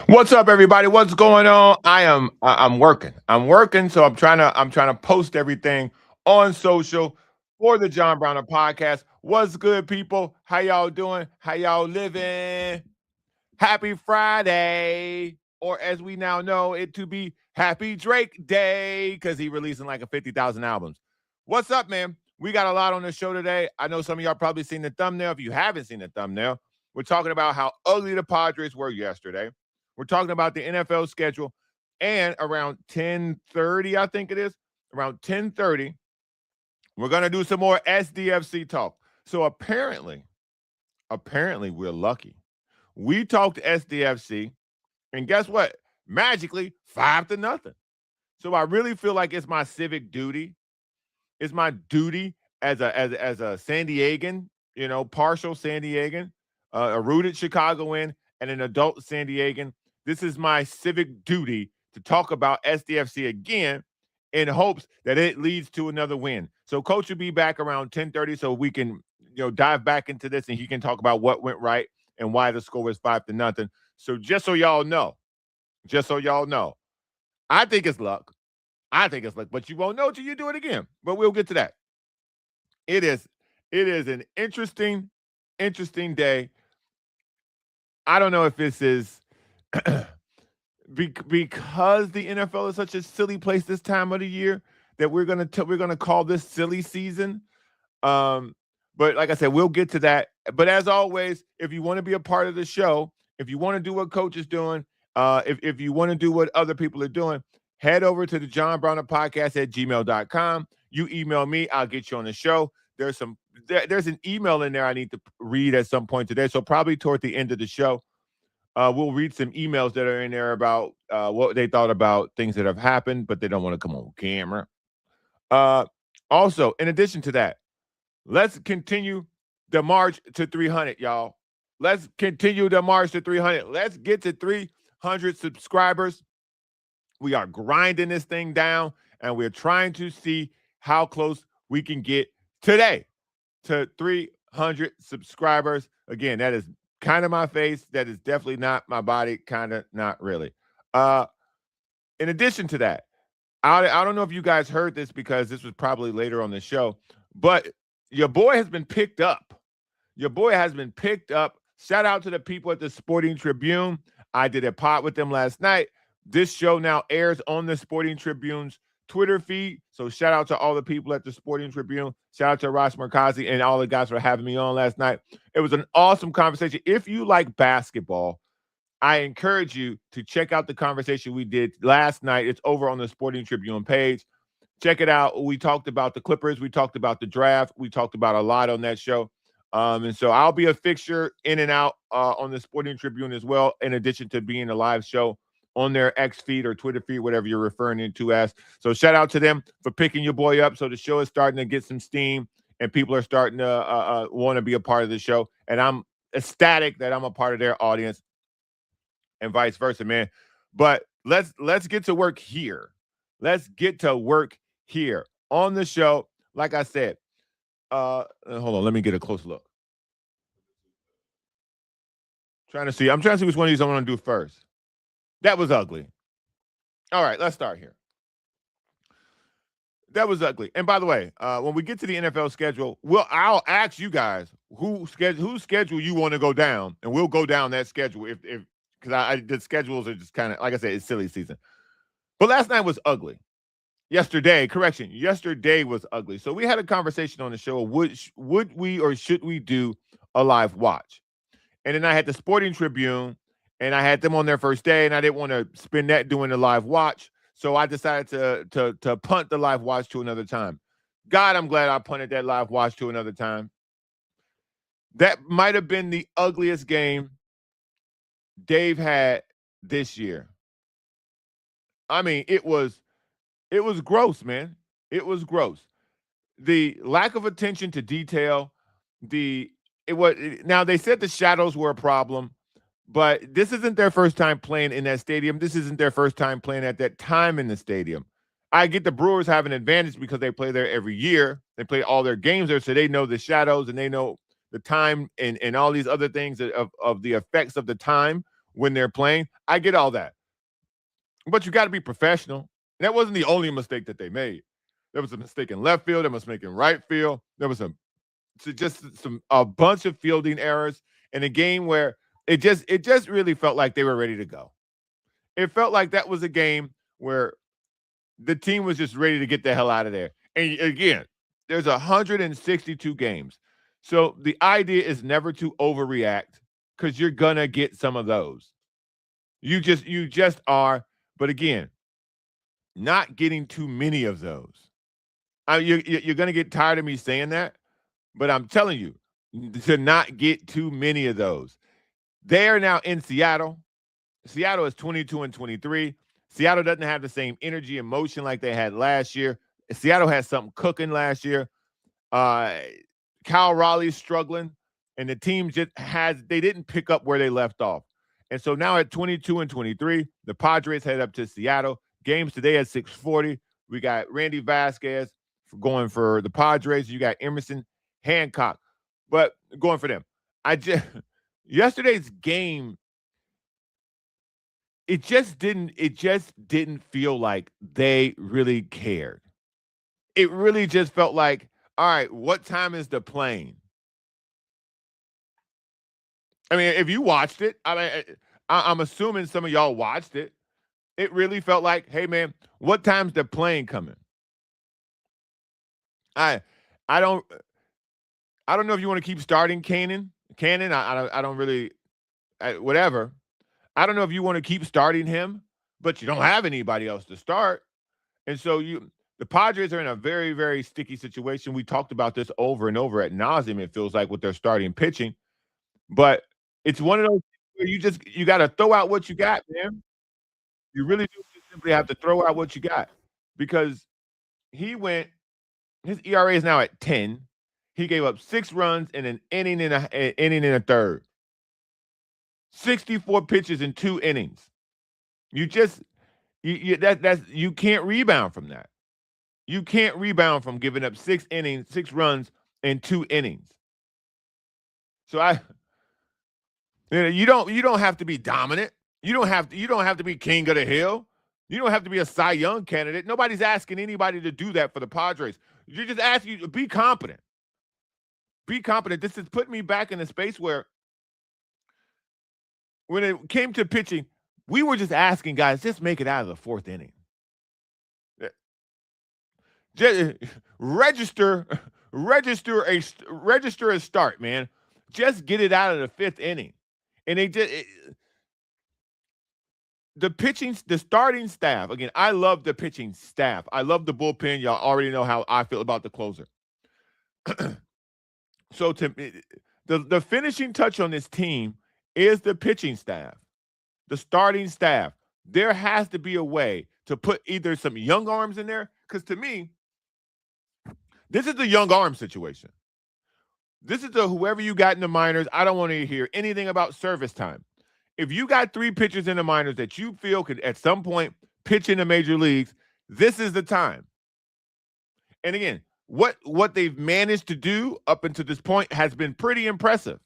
What's up, everybody? What's going on? I'm working. So I'm trying to post everything on social for the John Browner podcast. What's good, people? How y'all doing? How y'all living? Happy Friday, or as we now know it to be Happy Drake Day, because he releasing like a 50,000 albums. What's up, man? We got a lot on the show today. I know some of y'all probably seen the thumbnail. If you haven't seen the thumbnail, we're talking about how ugly the Padres were yesterday. We're talking about the NFL schedule, and around 10:30, I think it is, around 10:30, we're gonna do some more SDFC talk. So apparently we're lucky. We talked SDFC, and guess what? Magically, 5-0. So I really feel like it's my civic duty. It's my duty as a San Diegan, partial San Diegan, a rooted Chicagoan, and an adult San Diegan. This is my civic duty to talk about SDFC again in hopes that it leads to another win. So Coach will be back around 10:30 so we can, dive back into this and he can talk about what went right and why the score was 5-0. So just so y'all know, I think it's luck. But you won't know till you do it again. But we'll get to that. It is an interesting day. I don't know if this is because the NFL is such a silly place this time of the year that we're gonna call this silly season. But like I said, we'll get to that. But as always, if you want to be a part of the show, if you want to do what Coach is doing, if you want to do what other people are doing, head over to the John Browner podcast at gmail.com. You email me, I'll get you on the show. There's an email in there I need to read at some point today. So probably toward the end of the show, we'll read some emails that are in there about what they thought about things that have happened, but they don't want to come on camera. Also, in addition to that, let's continue the march to 300, y'all. Let's continue the march to 300. Let's get to 300 subscribers. We are grinding this thing down, and we're trying to see how close we can get today to 300 subscribers. Again, that is kind of my face. That is definitely not my body. Kind of not really. In addition to that, I don't know if you guys heard this because this was probably later on the show, but your boy has been picked up. Shout out to the people at the Sporting Tribune. I did a pod with them last night. This show now airs on the Sporting Tribune's Twitter feed. So shout out to all the people at the Sporting Tribune. Shout out to Ross Merkazi and all the guys for having me on last night. It was an awesome conversation. If you like basketball, I encourage you to check out the conversation we did last night. It's over on the Sporting Tribune page. Check it out. We talked about the Clippers. We talked about the draft. We talked about a lot on that show. And so I'll be a fixture in and out on the Sporting Tribune as well, in addition to being a live show on their X feed or Twitter feed, whatever you're referring it to as. So shout out to them for picking your boy up. So the show is starting to get some steam, and people are starting to want to be a part of the show. And I'm ecstatic that I'm a part of their audience, and vice versa, man. But let's get to work here. Let's get to work here on the show. Like I said, hold on, let me get a close look. I'm trying to see which one of these I want to do first. That was ugly. All right, let's start here. That was ugly. And by the way, when we get to the NFL schedule, I'll ask you guys whose schedule you want to go down, and we'll go down that schedule if because the schedules are just kind of, like I said, it's silly season. But last night was ugly. Yesterday was ugly. So we had a conversation on the show. Would we or should we do a live watch? And then I had the Sporting Tribune, and I had them on their first day, and I didn't want to spend that doing a live watch. So I decided to punt the live watch to another time. God, I'm glad I punted that live watch to another time. That might have been the ugliest game Dave had this year. I mean, it was gross, man. It was gross. The lack of attention to detail, now they said the shadows were a problem, but this isn't their first time playing in that stadium. This isn't their first time playing at that time in the stadium. I get the Brewers have an advantage because they play there every year. They play all their games there, so they know the shadows and they know the time and all these other things of the effects of the time when they're playing. I get all that. But you got to be professional. That wasn't the only mistake that they made. There was a mistake in left field. There was a mistake in right field. There was a bunch of fielding errors in a game where it just really felt like they were ready to go. It felt like that was a game where the team was just ready to get the hell out of there. And again, there's 162 games. So the idea is never to overreact because you're gonna get some of those. You just are. But again, not getting too many of those. You're gonna get tired of me saying that, but I'm telling you to not get too many of those. They are now in Seattle. Seattle is 22-23. Seattle doesn't have the same energy and motion like they had last year. Seattle had something cooking last year. Kyle Raleigh's struggling, and the team they didn't pick up where they left off. And so now at 22-23, the Padres head up to Seattle. Games today at 6:40. We got Randy Vasquez going for the Padres. You got Emerson Hancock, but going for them. Yesterday's game, it just didn't feel like they really cared. It really just felt like, all right, what time is the plane? I mean, if you watched it, I'm assuming some of y'all watched it. It really felt like, hey man, what time's the plane coming? I don't know if you want to keep starting Cannon. I don't really, whatever. I don't know if you want to keep starting him, but you don't have anybody else to start. And so the Padres are in a very, very sticky situation. We talked about this over and over at nauseum, it feels like, with their starting pitching. But it's one of those where you got to throw out what you got, man. You really do simply have to throw out what you got because his ERA is now at 10. He gave up 6 runs in an inning and a third. 64 pitches in 2 innings. You can't rebound from that. You can't rebound from giving up 6 runs in 2 innings. So you don't have to be dominant. You don't have to be king of the hill. You don't have to be a Cy Young candidate. Nobody's asking anybody to do that for the Padres. You're just asking you to be competent. Be competent. This is putting me back in a space where when it came to pitching, we were just asking guys, just make it out of the 4th inning. Just register a start, man. Just get it out of the 5th inning. And the starting staff, again, I love the pitching staff. I love the bullpen. Y'all already know how I feel about the closer. So the finishing touch on this team is the pitching staff, the starting staff. There has to be a way to put either some young arms in there, because to me, this is the young arm situation. This is whoever you got in the minors. I don't want to hear anything about service time. If you got 3 pitchers in the minors that you feel could at some point pitch in the major leagues, this is the time. And again, what they've managed to do up until this point has been pretty impressive.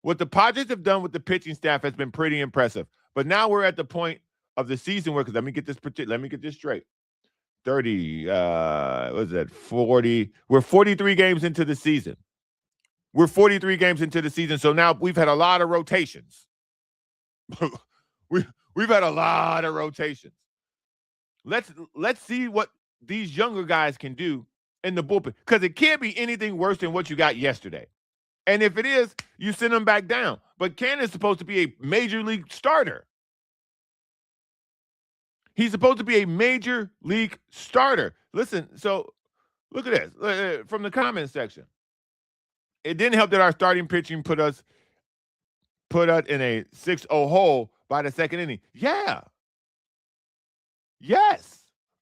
What the Padres have done with the pitching staff has been pretty impressive. But now we're at the point of the season where, because let me get this straight. 30, what is that? 40. We're 43 games into the season. So now we've had a lot of rotations. We've had a lot of rotations. Let's see what these younger guys can do in the bullpen, because it can't be anything worse than what you got yesterday. And if it is, you send them back down. But Cannon's supposed to be a major league starter. He's supposed to be a major league starter. Listen, so look at this from the comment section. It didn't help that our starting pitching put us in a 6-0 hole by the 2nd inning. Yeah. Yes.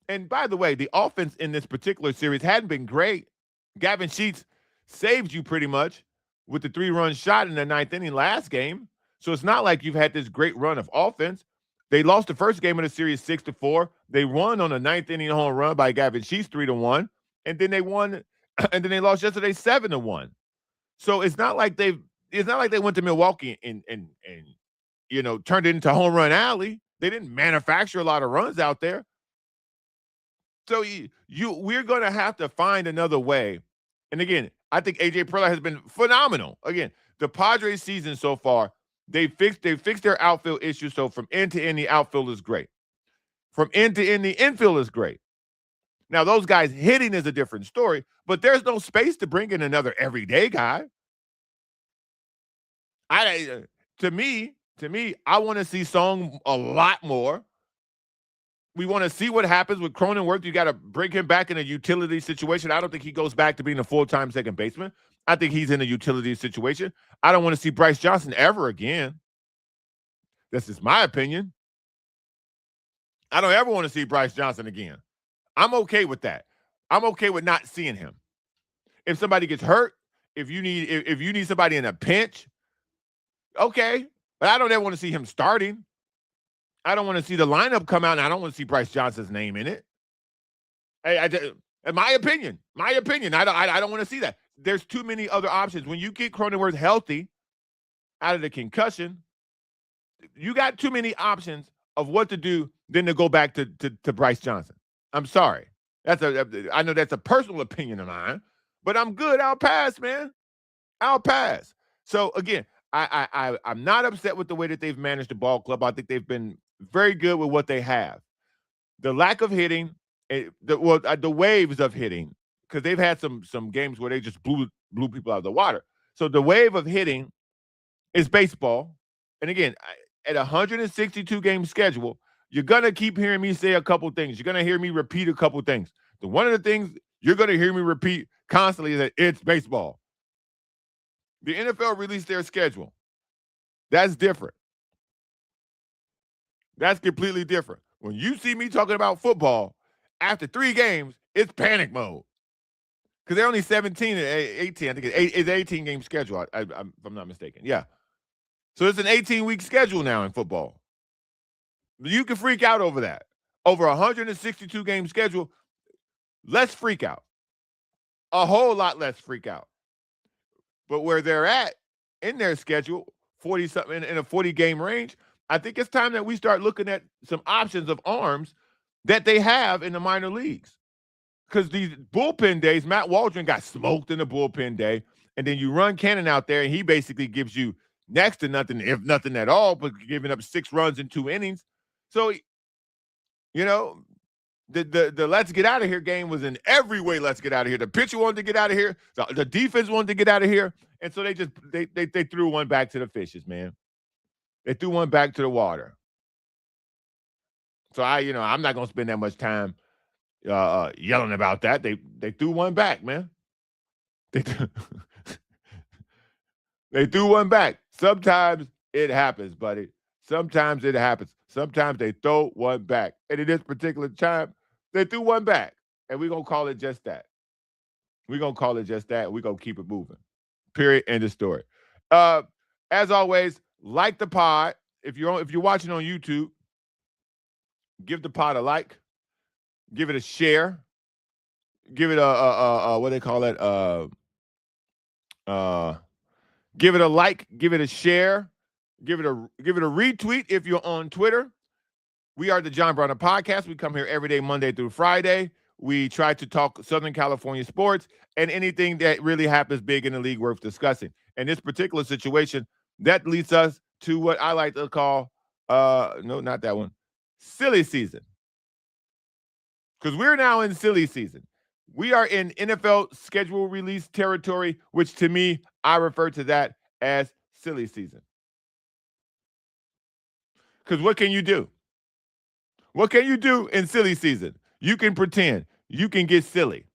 And by the way, the offense in this particular series hadn't been great. Gavin Sheets saved you pretty much with the 3-run shot in the 9th inning last game. So it's not like you've had this great run of offense. They lost the first game of the series 6-4. They won on a 9th inning home run by Gavin Sheets 3-1. And then they won, and then they lost yesterday 7-1. So it's not like they went to Milwaukee and turned it into home run alley. They didn't manufacture a lot of runs out there. So we're going to have to find another way. And again, I think AJ Preller has been phenomenal. Again, the Padres season so far, they fixed their outfield issues. So from end to end, the outfield is great. From end to end, the infield is great. Now, those guys hitting is a different story, but there's no space to bring in another everyday guy. To me, I want to see Song a lot more. We want to see what happens with Cronenworth. You got to bring him back in a utility situation. I don't think he goes back to being a full-time second baseman. I think he's in a utility situation. I don't want to see Bryce Johnson ever again. This is my opinion. I don't ever want to see Bryce Johnson again. I'm okay with that. I'm okay with not seeing him. If somebody gets hurt, if you need somebody in a pinch, okay. But I don't ever want to see him starting. I don't want to see the lineup come out, and I don't want to see Bryce Johnson's name in it. In my opinion, I don't want to see that. There's too many other options. When you get Cronenworth healthy out of the concussion, you got too many options of what to do than to go back to Bryce Johnson. I'm sorry. I know that's a personal opinion of mine, but I'm good. I'll pass, man. I'll pass. So again, I'm not upset with the way that they've managed the ball club. I think they've been very good with what they have. The lack of hitting, the waves of hitting, because they've had some games where they just blew people out of the water. So the wave of hitting is baseball. And again, at a 162 game schedule, you're going to keep hearing me say a couple things. You're going to hear me repeat a couple things. One of the things you're going to hear me repeat constantly is that it's baseball. The NFL released their schedule. That's different. That's completely different. When you see me talking about football, after 3 games, it's panic mode. Because they're only 17 and 18. I think it's an 18-game schedule, if I'm not mistaken. Yeah. So it's an 18-week schedule now in football. You can freak out over that. Over a 162-game schedule, let's freak out. A whole lot less freak out. But where they're at in their schedule, 40-something in a 40-game range, I think it's time that we start looking at some options of arms that they have in the minor leagues. Because these bullpen days, Matt Waldron got smoked in the bullpen day, and then you run Cannon out there, and he basically gives you next to nothing, if nothing at all, but giving up 6 runs in 2 innings. So, the let's get out of here game was in every way let's get out of here. The pitcher wanted to get out of here. The defense wanted to get out of here. And so they threw one back to the fishes, man. They threw one back to the water. So I'm not going to spend that much time yelling about that. They threw one back, man. They threw one back. Sometimes it happens, buddy. Sometimes it happens. Sometimes they throw one back. And in this particular time, they threw one back. And we're going to call it just that. We're going to call it just that. We're going to keep it moving. Period. End of story. As always, like the pod. If you're watching on YouTube, give the pod a like. Give it a share. Give it a what do they call it? Give it a like. Give it a share. Give it a retweet if you're on Twitter. We are the John Browner Podcast. We come here every day, Monday through Friday. We try to talk Southern California sports and anything that really happens big in the league worth discussing. In this particular situation, that leads us to what I like to call, no, not that one, silly season. Because we're now in silly season. We are in NFL schedule release territory, which to me, I refer to that as silly season. Because what can you do? What can you do in silly season? You can pretend. You can get silly.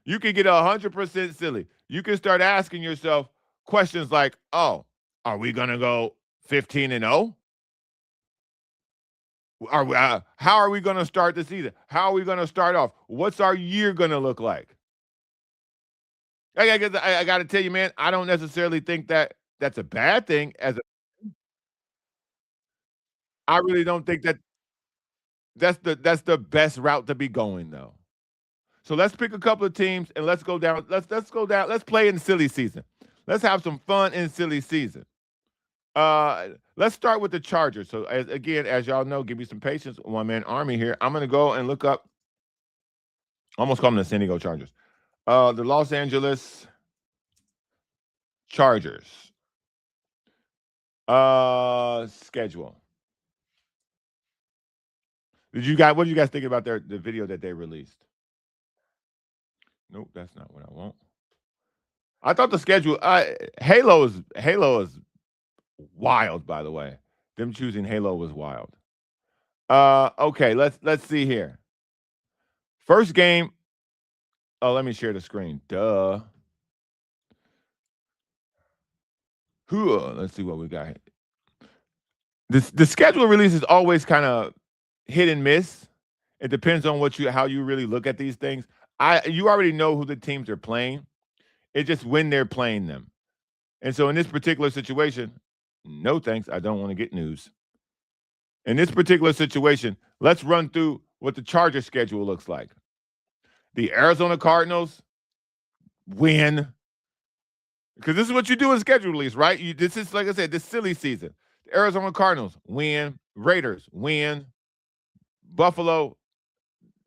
You can get 100% silly. You can start asking yourself questions like, oh, are we going to go 15-0? How are we going to start the season? How are we going to start off? What's our year going to look like? I got to tell you, man, I don't necessarily think that that's a bad thing. I really don't think that's the best route to be going, though. So let's pick a couple of teams and let's go down. Let's go down. Let's play in silly season. Let's have some fun in silly season. Let's start with the Chargers. So as y'all know, give me some patience. One man army here. I'm gonna go and look up. Almost call them the San Diego Chargers. The Los Angeles Chargers. Schedule. What did you guys think about the video that they released? Nope, that's not what I want. I thought the schedule. Halo is wild. By the way, them choosing Halo was wild. Okay, let's see here. First game. Oh, let me share the screen. Duh. Let's see what we got here. The schedule release is always kind of hit and miss. It depends on how you really look at these things. You already know who the teams are playing. It's just when they're playing them. And so in this particular situation, no thanks. I don't want to get news. In this particular situation, let's run through what the Chargers schedule looks like. The Arizona Cardinals win. Because this is what you do in schedule release, right? This is, like I said, this silly season. The Arizona Cardinals win. Raiders win. Buffalo,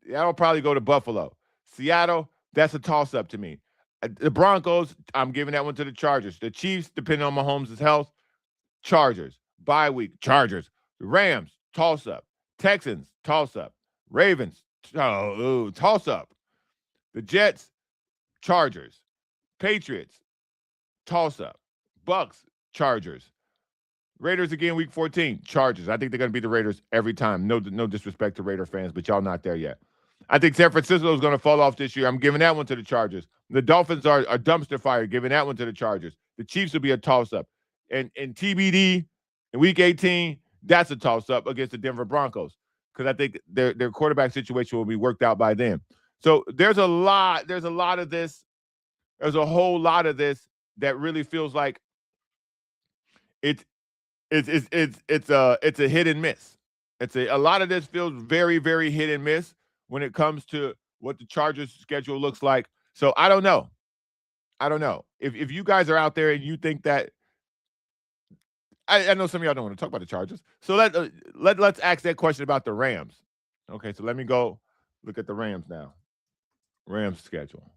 that'll probably go to Buffalo. Seattle, that's a toss-up to me. The Broncos, I'm giving that one to the Chargers. The Chiefs, depending on Mahomes' health, Chargers. Bye week, Chargers. The Rams, toss-up. Texans, toss-up. Ravens, toss-up. The Jets, Chargers. Patriots, toss-up. Bucks, Chargers. Raiders again, week 14, Chargers. I think they're going to beat the Raiders every time. No disrespect to Raider fans, but y'all not there yet. I think San Francisco is going to fall off this year. I'm giving that one to the Chargers. The Dolphins are a dumpster fire, giving that one to the Chargers. The Chiefs will be a toss-up. And TBD in week 18, that's a toss-up against the Denver Broncos because I think their quarterback situation will be worked out by then. So there's a lot of this. There's a whole lot of this that really feels like it's a hit and miss. A lot of this feels very, very hit and miss when it comes to what the Chargers schedule looks like. So I don't know. If you guys are out there and you think that I know some of y'all don't want to talk about the Chargers. So let's ask that question about the Rams. Okay, so let me go look at the Rams now. Rams schedule.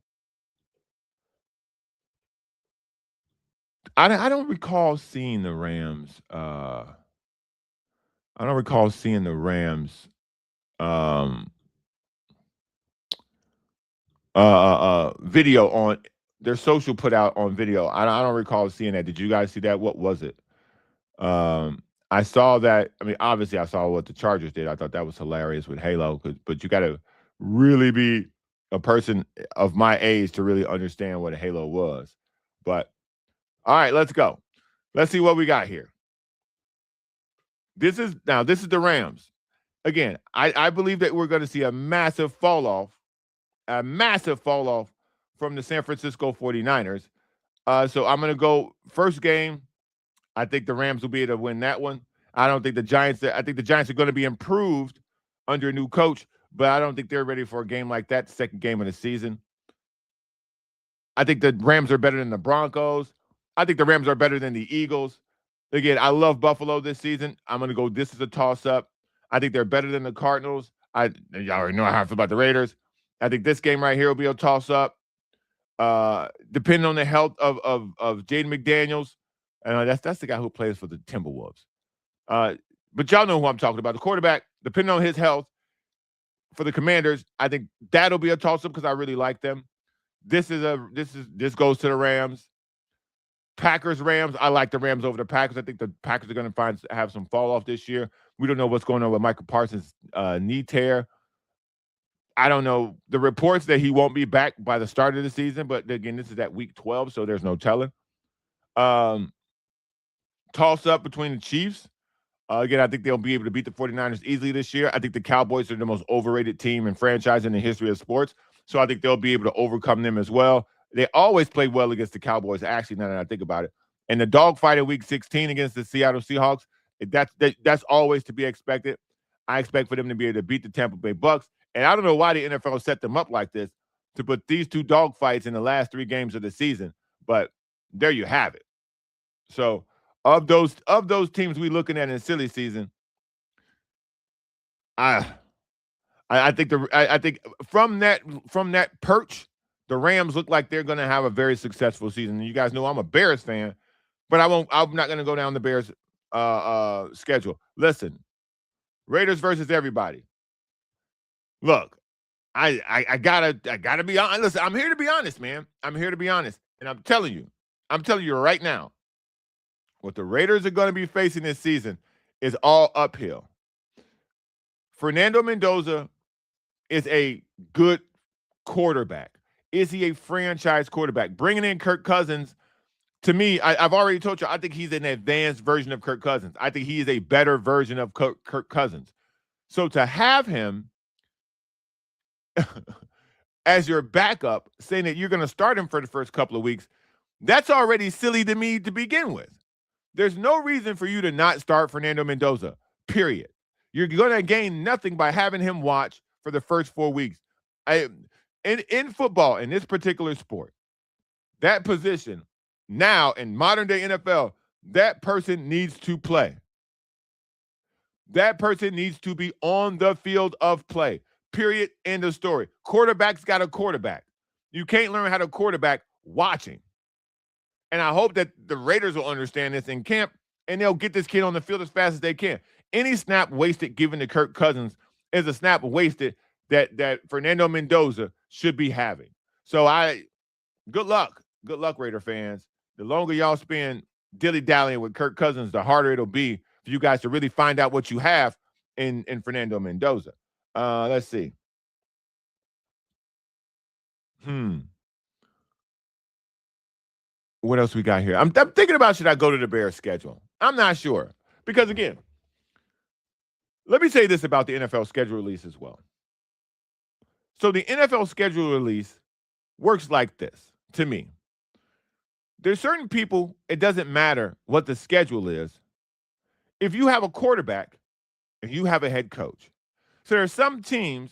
I don't recall seeing the Rams. I don't recall seeing the Rams video on their social put out on video. I don't recall seeing that. Did you guys see that? What was it? I saw that. I mean, obviously, I saw what the Chargers did. I thought that was hilarious with Halo. But you got to really be a person of my age to really understand what a Halo was. But all right, let's go. Let's see what we got here. This is the Rams. Again, I believe that we're going to see a massive fall off from the San Francisco 49ers. So I'm going to go first game. I think the Rams will be able to win that one. I think the Giants are going to be improved under a new coach, but I don't think they're ready for a game like that, second game of the season. I think the Rams are better than the Broncos. I think the Rams are better than the Eagles. Again, I love Buffalo this season. I'm going to go this is a toss-up. I think they're better than the Cardinals. Y'all already know how I feel about the Raiders. I think this game right here will be a toss-up. Depending on the health of Jaden McDaniels. That's the guy who plays for the Timberwolves. But y'all know who I'm talking about. The quarterback, depending on his health for the Commanders, I think that'll be a toss-up because I really like them. This goes to the Rams. Packers, Rams. I like the Rams over the Packers. I think the Packers are going to have some fall off this year. We don't know what's going on with Michael Parsons' knee tear. I don't know the reports that he won't be back by the start of the season, but again, this is at week 12, so there's no telling. Toss up between the Chiefs. Again, I think they'll be able to beat the 49ers easily this year. I think the Cowboys are the most overrated team and franchise in the history of sports, so I think they'll be able to overcome them as well. They always play well against the Cowboys, actually, now that I think about it. And the dogfight in week 16 against the Seattle Seahawks, that's always to be expected. I expect for them to be able to beat the Tampa Bay Bucks. And I don't know why the NFL set them up like this to put these two dogfights in the last 3 games of the season, but there you have it. So Of those teams we looking at in silly season, I I think from that perch, the Rams look like they're going to have a very successful season. You guys know I'm a Bears fan, but I'm not going to go down the Bears schedule. Listen, Raiders versus everybody. Look, I gotta be honest. Listen, I'm here to be honest, man. I'm here to be honest, and I'm telling you right now, what the Raiders are going to be facing this season is all uphill. Fernando Mendoza is a good quarterback. Is he a franchise quarterback? Bringing in Kirk Cousins, to me, I've already told you, I think he's an advanced version of Kirk Cousins. I think he is a better version of Kirk Cousins. So to have him as your backup, saying that you're going to start him for the first couple of weeks, that's already silly to me to begin with. There's no reason for you to not start Fernando Mendoza, period. You're going to gain nothing by having him watch for the first 4 weeks. In football, in this particular sport, that position now in modern day NFL, that person needs to play. That person needs to be on the field of play. Period. End of story. Quarterback's got a quarterback. You can't learn how to quarterback watching. And I hope that the Raiders will understand this in camp and they'll get this kid on the field as fast as they can. Any snap wasted given to Kirk Cousins is a snap wasted that Fernando Mendoza should be having. So good luck. Good luck, Raider fans. The longer y'all spend dilly-dallying with Kirk Cousins, the harder it'll be for you guys to really find out what you have in Fernando Mendoza. Let's see. What else we got here? I'm thinking about, should I go to the Bears schedule? I'm not sure. Because again, let me say this about the NFL schedule release as well. So the NFL schedule release works like this to me. There's certain people, it doesn't matter what the schedule is. If you have a quarterback and you have a head coach. So there are some teams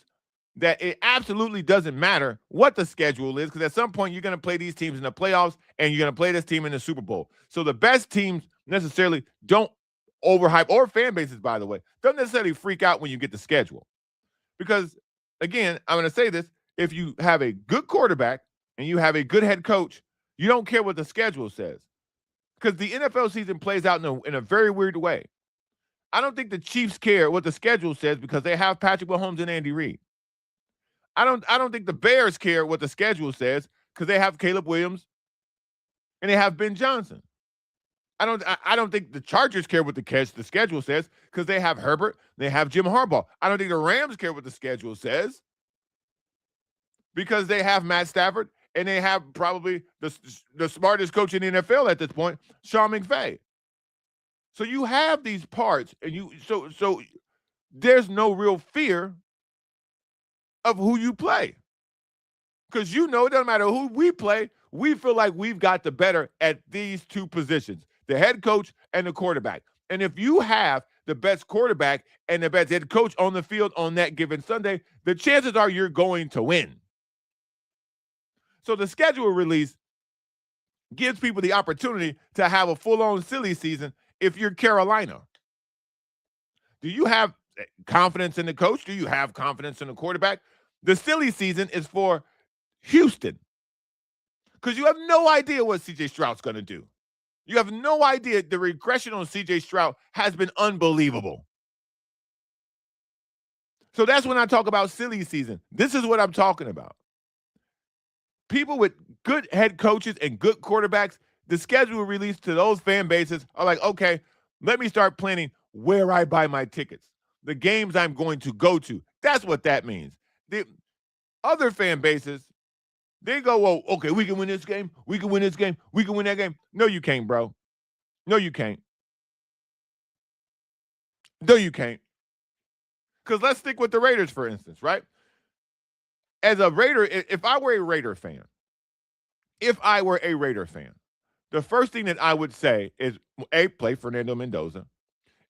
that it absolutely doesn't matter what the schedule is, because at some point you're going to play these teams in the playoffs and you're going to play this team in the Super Bowl. So the best teams necessarily don't overhype, or fan bases, by the way, don't necessarily freak out when you get the schedule. Because, again, I'm going to say this, if you have a good quarterback and you have a good head coach, you don't care what the schedule says. Because the NFL season plays out in a very weird way. I don't think the Chiefs care what the schedule says because they have Patrick Mahomes and Andy Reid. I don't think the Bears care what the schedule says because they have Caleb Williams and they have Ben Johnson. I don't think the Chargers care what the schedule says because they have Herbert, they have Jim Harbaugh. I don't think the Rams care what the schedule says because they have Matt Stafford and they have probably the smartest coach in the NFL at this point, Sean McVay. So you have these parts, and so there's no real fear of who you play. Because it doesn't matter who we play, we feel like we've got the better at these two positions, the head coach and the quarterback. And if you have the best quarterback and the best head coach on the field on that given Sunday, the chances are you're going to win. So the schedule release gives people the opportunity to have a full-on silly season if you're Carolina. Do you have confidence in the coach? Do you have confidence in the quarterback? The silly season is for Houston because you have no idea what C.J. Stroud's going to do. You have no idea. The regression on C.J. Stroud has been unbelievable. So that's when I talk about silly season. This is what I'm talking about. People with good head coaches and good quarterbacks, the schedule released to those fan bases are like, okay, let me start planning where I buy my tickets, the games I'm going to go to. That's what that means. The other fan bases, they go, well, okay, we can win this game. We can win this game. We can win that game. No, you can't, bro. No, you can't. No, you can't. Because let's stick with the Raiders, for instance, right? As a Raider, if I were a Raider fan, the first thing that I would say is, A, play Fernando Mendoza.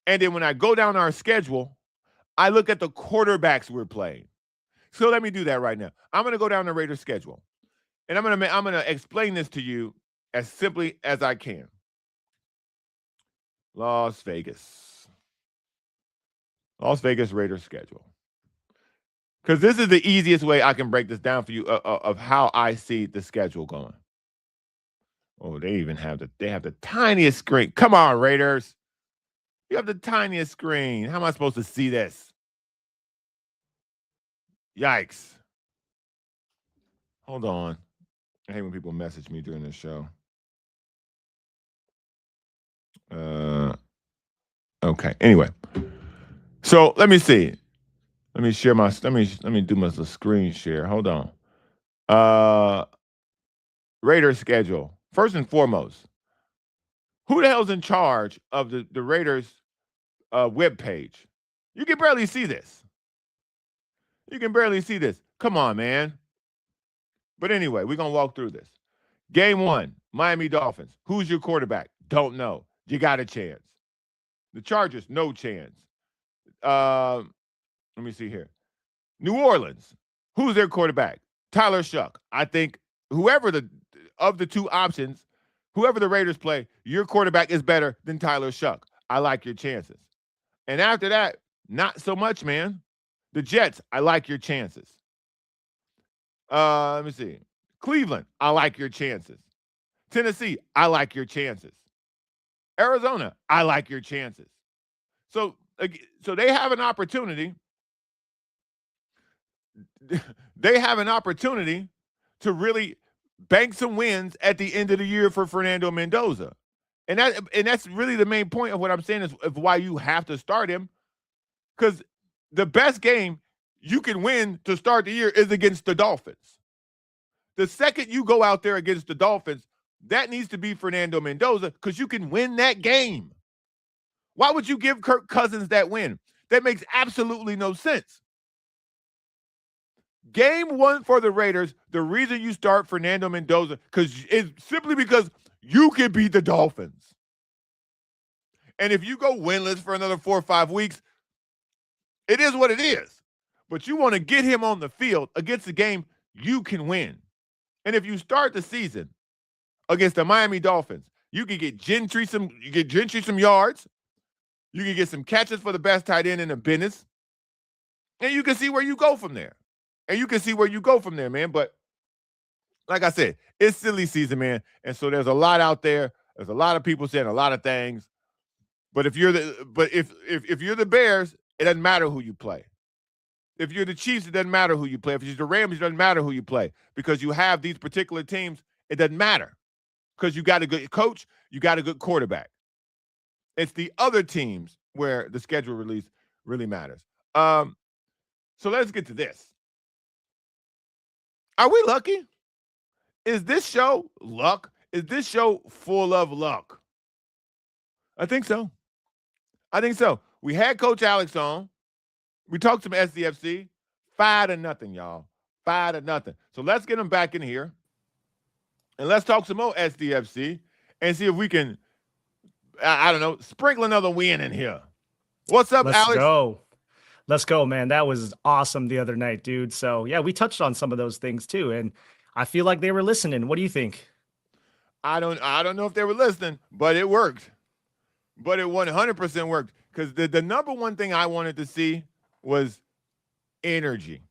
And then when I go down our schedule, I look at the quarterbacks we're playing. So let me do that right now. I'm going to go down the Raiders schedule. And I'm going to explain this to you as simply as I can. Las Vegas. Las Vegas Raiders schedule. Because this is the easiest way I can break this down for you of how I see the schedule going. Oh, they even have the tiniest screen. Come on, Raiders. You have the tiniest screen. How am I supposed to see this? Yikes. Hold on. I hate when people message me during this show. Okay. Anyway. So let me see. Let me share my let me do my screen share. Hold on. Raiders schedule. First and foremost, who the hell's in charge of the Raiders web page? You can barely see this. You can barely see this. Come on, man. But anyway, we're going to walk through this. Game 1, Miami Dolphins. Who's your quarterback? Don't know. You got a chance. The Chargers, no chance. Let me see here. New Orleans. Who's their quarterback? Tyler Shuck. I think whoever of the two options, whoever the Raiders play, your quarterback is better than Tyler Shuck. I like your chances. And after that, not so much, man. The Jets, I like your chances. Let me see. Cleveland, I like your chances. Tennessee, I like your chances. Arizona, I like your chances. So they have an opportunity. They have an opportunity to really bank some wins at the end of the year for Fernando Mendoza. And that's really the main point of what I'm saying is of why you have to start him. Because the best game you can win to start the year is against the Dolphins. The second you go out there against the Dolphins, that needs to be Fernando Mendoza because you can win that game. Why would you give Kirk Cousins that win? That makes absolutely no sense. Game 1 for the Raiders, the reason you start Fernando Mendoza is simply because you can beat the Dolphins. And if you go winless for another 4 or 5 weeks, it is what it is. But you want to get him on the field against the game you can win. And if you start the season against the Miami Dolphins, you can get Gentry some yards. You can get some catches for the best tight end in the business. And you can see where you go from there. Man. But like I said, it's silly season, man. And so there's a lot out there. There's a lot of people saying a lot of things. But if you're the Bears, it doesn't matter who you play. If you're the Chiefs, it doesn't matter who you play. If you're the Rams, it doesn't matter who you play. Because you have these particular teams, it doesn't matter. Because you got a good coach, you got a good quarterback. It's the other teams where the schedule release really matters. So let's get to this. Are we lucky? Is this show luck? Is this show full of luck? I think so. We had Coach Alex on. We talked some Sdfc. 5-0, y'all. 5-0. So let's get him back in here. And let's talk some more Sdfc and see if we can, I don't know, sprinkle another win in here. What's up, Alex? Let's go, man. That was awesome the other night, dude. So, yeah, we touched on some of those things too. And I feel like they were listening. What do you think? I don't know if they were listening, but it worked. But it 100% worked. Because the number one thing I wanted to see was energy.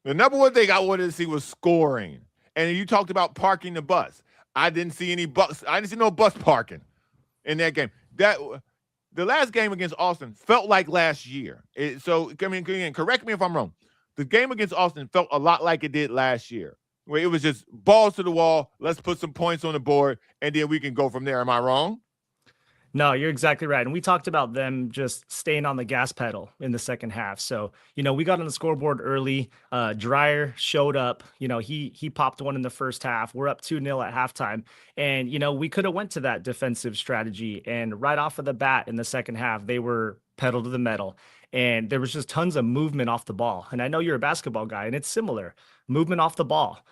The number one thing I wanted to see was scoring. And you talked about parking the bus. I didn't see any bus. I didn't see no bus parking in that game. The last game against Austin felt like last year. Correct me if I'm wrong. The game against Austin felt a lot like it did last year, where it was just balls to the wall. Let's put some points on the board, and then we can go from there. Am I wrong? No, you're exactly right. And we talked about them just staying on the gas pedal in the second half. So, we got on the scoreboard early. Dreyer showed up. He popped one in the first half. We're up 2-0 at halftime. And, we could have went to that defensive strategy. And right off of the bat in the second half, they were pedal to the metal. And there was just tons of movement off the ball. And I know you're a basketball guy, and it's similar. Movement off the ball,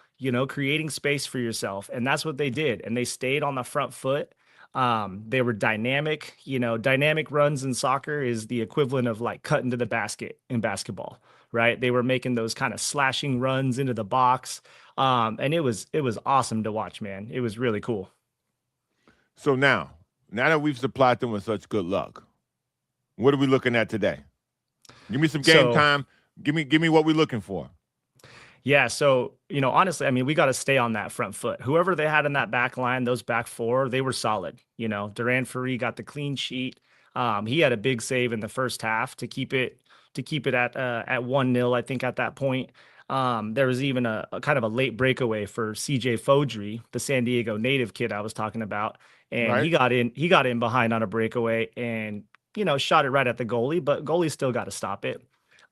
creating space for yourself. And that's what they did. And they stayed on the front foot. They were dynamic. Dynamic runs in soccer is the equivalent of like cutting to the basket in basketball, right? They were making those kind of slashing runs into the box. And it was awesome to watch, man. It was really cool. So now now that we've supplied them with such good luck, what are we looking at today? Give me some game time. Give me what we're looking for. Yeah, so, honestly, I mean, we got to stay on that front foot. Whoever they had in that back line, those back four, they were solid. Duran Ferree got the clean sheet. He had a big save in the first half to keep it at 1-0, I think, at that point. There was even a kind of a late breakaway for CJ Fodry, the San Diego native kid I was talking about, and Right. he got in behind on a breakaway and shot it right at the goalie, but goalie still got to stop it.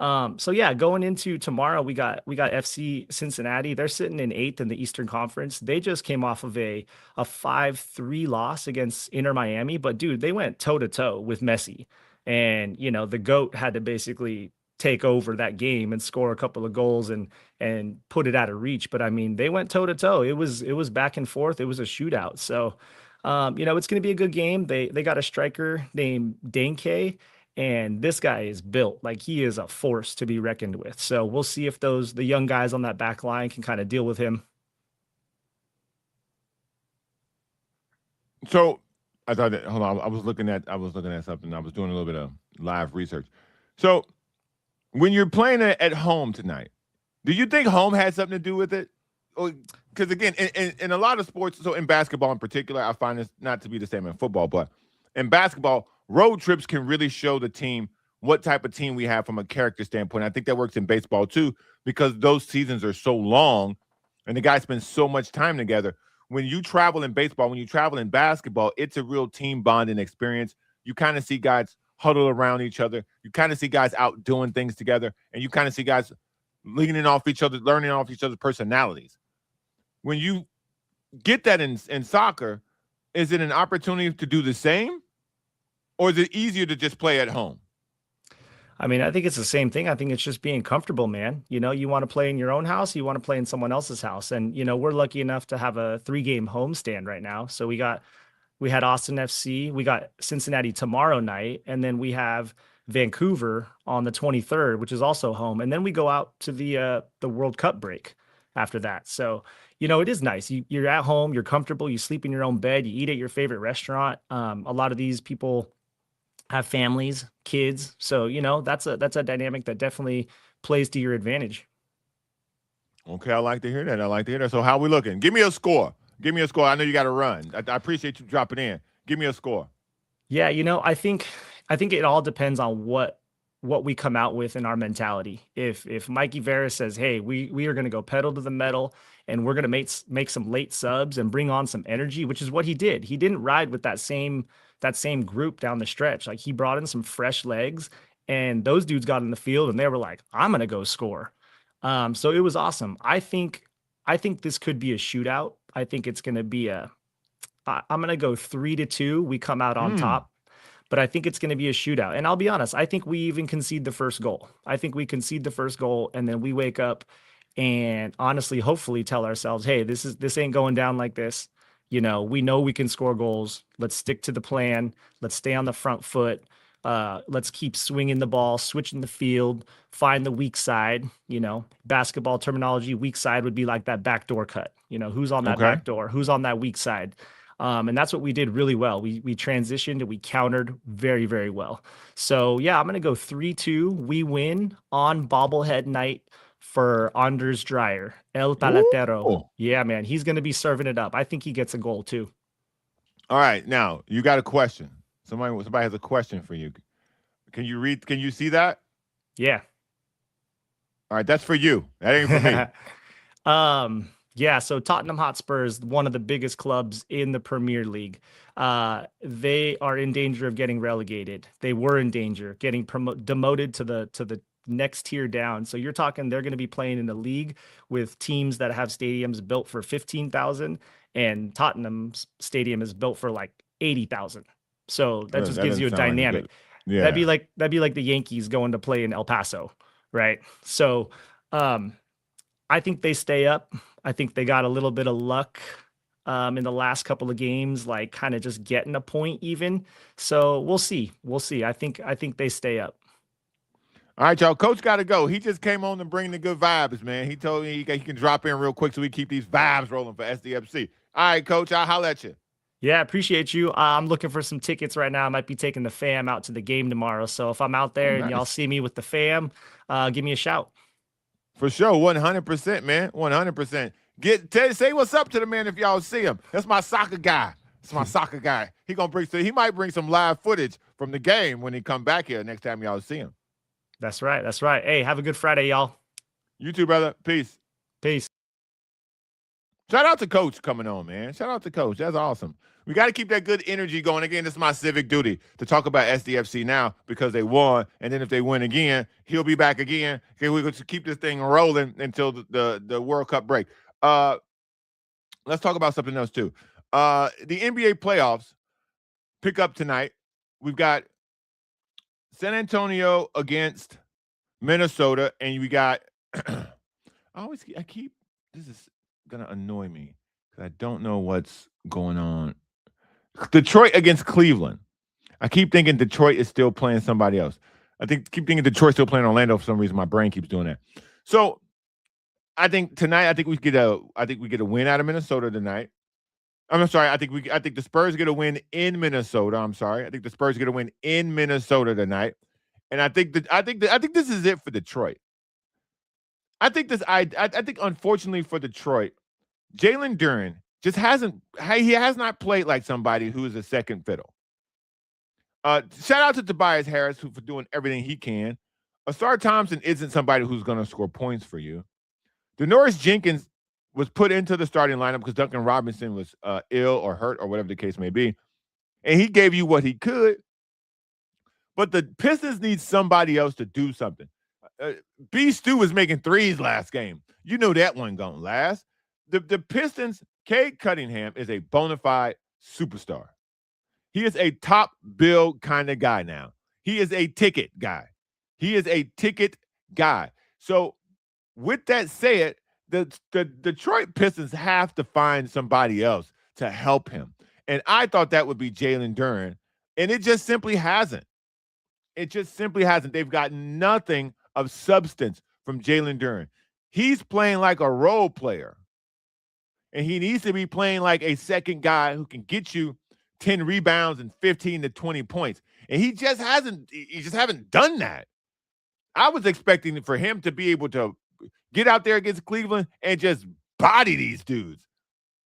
So yeah, going into tomorrow, we got FC Cincinnati. They're sitting in 8th in the Eastern Conference. They just came off of a 5-3 loss against Inter Miami, but dude, they went toe to toe with Messi, and the GOAT had to basically take over that game and score a couple of goals and put it out of reach. But I mean, they went toe to toe. It was back and forth. It was a shootout. So, it's going to be a good game. They got a striker named Danke. And this guy is built like he is a force to be reckoned with. So we'll see if the young guys on that back line can kind of deal with him. So I thought that, hold on, I was looking at something. I was doing a little bit of live research. So when you're playing at home tonight, do you think home had something to do with it? Because again, in a lot of sports, so in basketball in particular, I find this not to be the same in football, but in basketball, road trips can really show the team what type of team we have from a character standpoint. I think that works in baseball too, because those seasons are so long and the guys spend so much time together. When you travel in baseball, when you travel in basketball, it's a real team bonding experience. You kind of see guys huddle around each other. You kind of see guys out doing things together, and you kind of see guys leaning off each other, learning off each other's personalities. When you get that in soccer, is it an opportunity to do the same? Or is it easier to just play at home? I mean, I think it's the same thing. I think it's just being comfortable, man. You want to play in your own house, you want to play in someone else's house. And, we're lucky enough to have a 3-game homestand right now. So we had Austin FC, we got Cincinnati tomorrow night, and then we have Vancouver on the 23rd, which is also home. And then we go out to the World Cup break after that. So, it is nice. You're at home, you're comfortable, you sleep in your own bed, you eat at your favorite restaurant. A lot of these people have families, kids. So, that's a dynamic that definitely plays to your advantage. Okay, I like to hear that. So how we looking? Give me a score. I know you got to run. I appreciate you dropping in. Give me a score. Yeah, I think it all depends on what we come out with in our mentality. If Mikey Vera says, "Hey, we are going to go pedal to the metal and we're going to make some late subs and bring on some energy," which is what he did. He didn't ride with that same group down the stretch. Like, he brought in some fresh legs, and those dudes got in the field and they were like, "I'm going to go score." So it was awesome. I think this could be a shootout. I think it's going to be I'm going to go 3-2. We come out on top. But I think it's going to be a shootout. And I'll be honest, I think we even concede the first goal. I think we concede the first goal, and then we wake up and honestly, hopefully tell ourselves, "Hey, this ain't going down like this. We know we can score goals. Let's stick to the plan. Let's stay on the front foot. Let's keep swinging the ball, switching the field, find the weak side." Basketball terminology, weak side would be like that backdoor cut. Who's on that back door? Who's on that weak side? And that's what we did really well. We transitioned and we countered very, very well. So yeah, I'm going to go 3-2. We win on bobblehead night for Anders Dreyer, El Paletero. Ooh. Yeah, man, he's going to be serving it up. I think he gets a goal too. All right, now you got a question. Somebody has a question for you. Can you read? Can you see that? Yeah. All right, that's for you. That ain't for me. Yeah, so Tottenham Hotspur is one of the biggest clubs in the Premier League. They are in danger of getting relegated. They were in danger getting demoted to the next tier down. So you're talking they're going to be playing in the league with teams that have stadiums built for 15,000, and Tottenham's stadium is built for like 80,000. So that just gives you a dynamic. Yeah. That'd be like the Yankees going to play in El Paso, right? So I think they stay up. I think they got a little bit of luck in the last couple of games, like kind of just getting a point even. So we'll see. I think they stay up. All right, y'all. Coach got to go. He just came on to bring the good vibes, man. He told me he can drop in real quick so we keep these vibes rolling for SDFC. All right, Coach. I'll holler at you. Yeah, appreciate you. I'm looking for some tickets right now. I might be taking the fam out to the game tomorrow. So if I'm out Oh, there and y'all nice. see me with the fam, give me a shout. For sure, 100%, man, 100%. Say what's up to the man if y'all see him. That's my soccer guy. That's my soccer guy. He might bring some live footage from the game when he come back here next time y'all see him. That's right. That's right. Hey, have a good Friday, y'all. You too, brother. Peace. Peace. Shout out to Coach coming on, man. Shout out to Coach. That's awesome. We got to keep that good energy going. Again, this is my civic duty to talk about Sdfc now because they won. And then if they win again, he'll be back again. Okay, we're going to keep this thing rolling until the World Cup break. Let's talk about something else, too. The NBA playoffs pick up tonight. We've got San Antonio against Minnesota, and we got this is gonna annoy me because I don't know what's going on. Detroit against Cleveland. I keep thinking Detroit is still playing somebody else. Keep thinking Detroit's still playing Orlando for some reason. My brain keeps doing that. So I think tonight, we get a win out of Minnesota tonight. I'm sorry. I think the Spurs get a win in Minnesota. I'm sorry. I think the Spurs get a win in Minnesota tonight. And I think this is it for Detroit. I think unfortunately for Detroit, Jalen Duren just has not played like somebody who is a second fiddle. Shout out to Tobias Harris for doing everything he can. Asar Thompson isn't somebody who's going to score points for you. Denoris Jenkins was put into the starting lineup because Duncan Robinson was ill or hurt or whatever the case may be. And he gave you what he could. But the Pistons need somebody else to do something. B. Stu was making threes last game. You know that one going to last. The Pistons, Cade Cunningham is a bona fide superstar. He is a top bill kind of guy now. He is a ticket guy. So with that said, the Detroit Pistons have to find somebody else to help him. And I thought that would be Jalen Duren. And it just simply hasn't. They've got nothing of substance from Jalen Duren. He's playing like a role player. And he needs to be playing like a second guy who can get you 10 rebounds and 15 to 20 points. And he just haven't done that. I was expecting for him to be able to get out there against Cleveland and just body these dudes.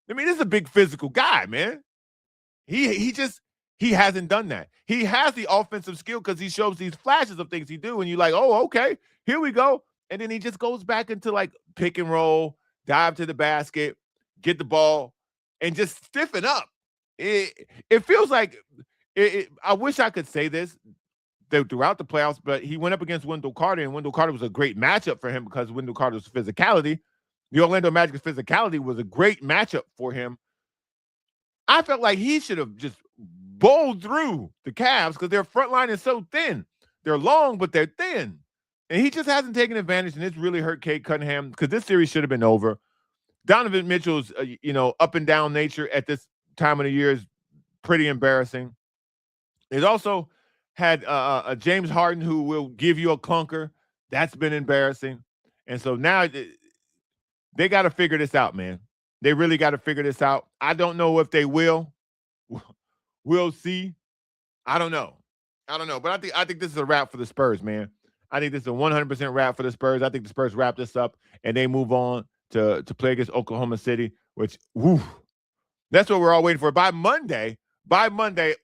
I mean, this is a big physical guy, man. He hasn't done that. He has the offensive skill because he shows these flashes of things he do, and you're like, oh, okay, here we go. And then he just goes back into like pick and roll, dive to the basket, get the ball, and just stiffen up. It feels like I wish I could say this throughout the playoffs, but he went up against Wendell Carter, and Wendell Carter was a great matchup for him because Wendell Carter's physicality. The Orlando Magic's physicality was a great matchup for him. I felt like he should have just bowled through the Cavs because their front line is so thin. They're long, but they're thin. And he just hasn't taken advantage, and it's really hurt Cade Cunningham because this series should have been over. Donovan Mitchell's, up and down nature at this time of the year is pretty embarrassing. It also had a James Harden who will give you a clunker. That's been embarrassing. And so now they got to figure this out, man. They really got to figure this out. I don't know if they will. We'll see. I don't know. But I think this is a wrap for the Spurs, man. I think this is a 100% wrap for the Spurs. I think the Spurs wrap this up and they move on to play against Oklahoma City, which, that's what we're all waiting for. By Monday,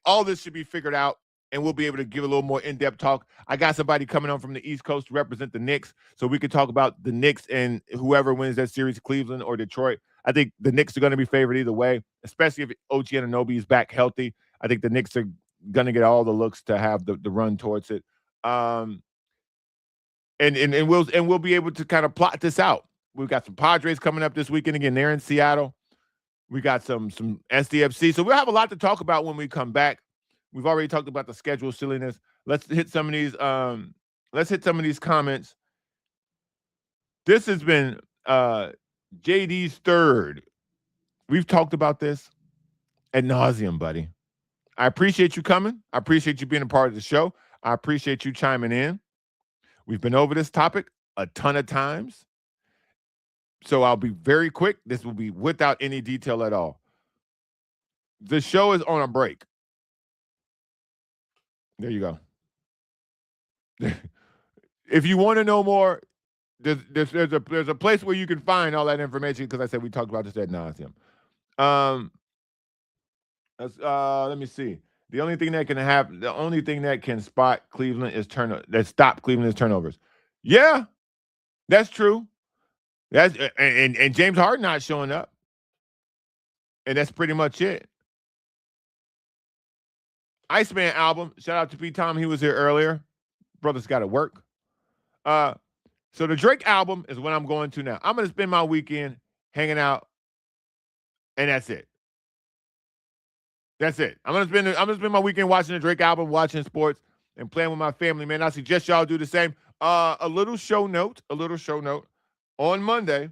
all this should be figured out, and we'll be able to give a little more in-depth talk. I got somebody coming on from the East Coast to represent the Knicks, so we can talk about the Knicks and whoever wins that series, Cleveland or Detroit. I think the Knicks are going to be favored either way, especially if OG Anunoby is back healthy. I think the Knicks are going to get all the looks to have the run towards it. And we'll be able to kind of plot this out. We've got some Padres coming up this weekend. Again, they're in Seattle. We got some Sdfc. So we'll have a lot to talk about when we come back. We've already talked about the schedule silliness. Let's hit some of these. Let's hit some of these comments. This has been JD's third. We've talked about this ad nauseum, buddy. I appreciate you coming. I appreciate you being a part of the show. I appreciate you chiming in. We've been over this topic a ton of times. So I'll be very quick. This will be without any detail at all. The show is on a break. There you go. If you want to know more, there's a place where you can find all that information, because I said we talked about this ad nauseum. Let me see. The only thing that can stop Cleveland is turnovers. Yeah, that's true. That's and James Harden not showing up. And that's pretty much it. Iceman album. Shout out to P. Tom. He was here earlier. Brother's got to work. So the Drake album is what I'm going to now. I'm going to spend my weekend hanging out, and that's it. That's it. I'm gonna spend my weekend watching the Drake album, watching sports, and playing with my family, man. I suggest y'all do the same. A little show note. On Monday,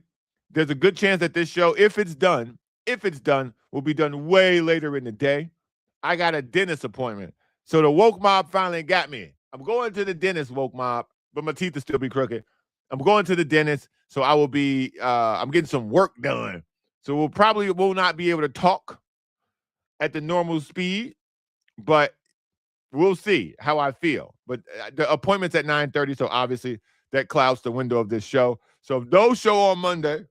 there's a good chance that this show, if it's done, will be done way later in the day. I got a dentist appointment. So the woke mob finally got me. I'm going to the dentist, woke mob, but my teeth will still be crooked. I'm going to the dentist, so I will be I'm getting some work done. So will not be able to talk at the normal speed, but we'll see how I feel. But the appointment's at 9:30, so obviously that clouds the window of this show. So no show on Monday.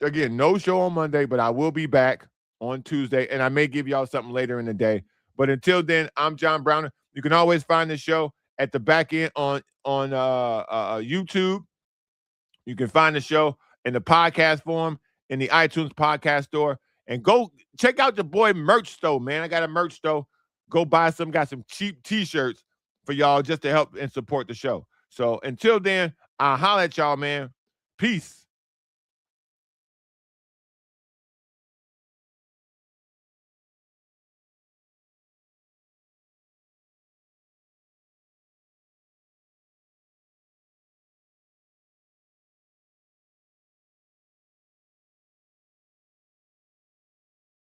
Again, no show on Monday, but I will be back on Tuesday, and I may give y'all something later in the day. But until then, I'm John Browner. You can always find the show at the back end on YouTube. You can find the show in the podcast form in the iTunes podcast store. And go check out the boy merch store, man. I got a merch store. Go buy some. Got some cheap T-shirts for y'all just to help and support the show. So until then, I'll holler at y'all, man. Peace.